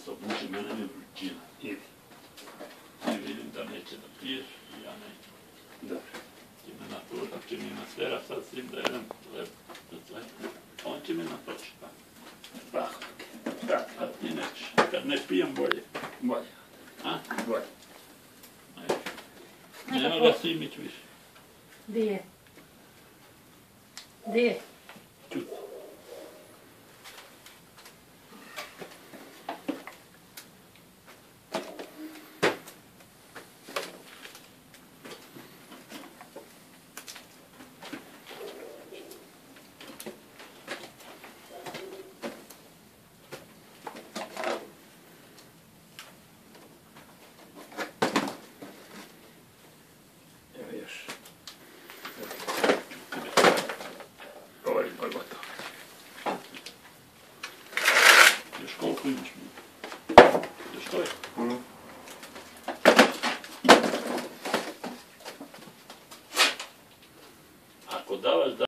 stop, znači mene ne vrućina. Idi. Ti vidim da neće da piješ i ja neću. Dobro. Ti me natuža, čini na svera, sad s tim da jedem lep za sve. On će me natočiti. Pa, da, A ti nećeš. Kad ne pijem bolje. bolje. A? Bolje. Nema ga Simić više. Di je? Di je? Čuti. Evo još. Ovo je pa gotovo. Još koliko imaš mi? Još to je? Ako davaš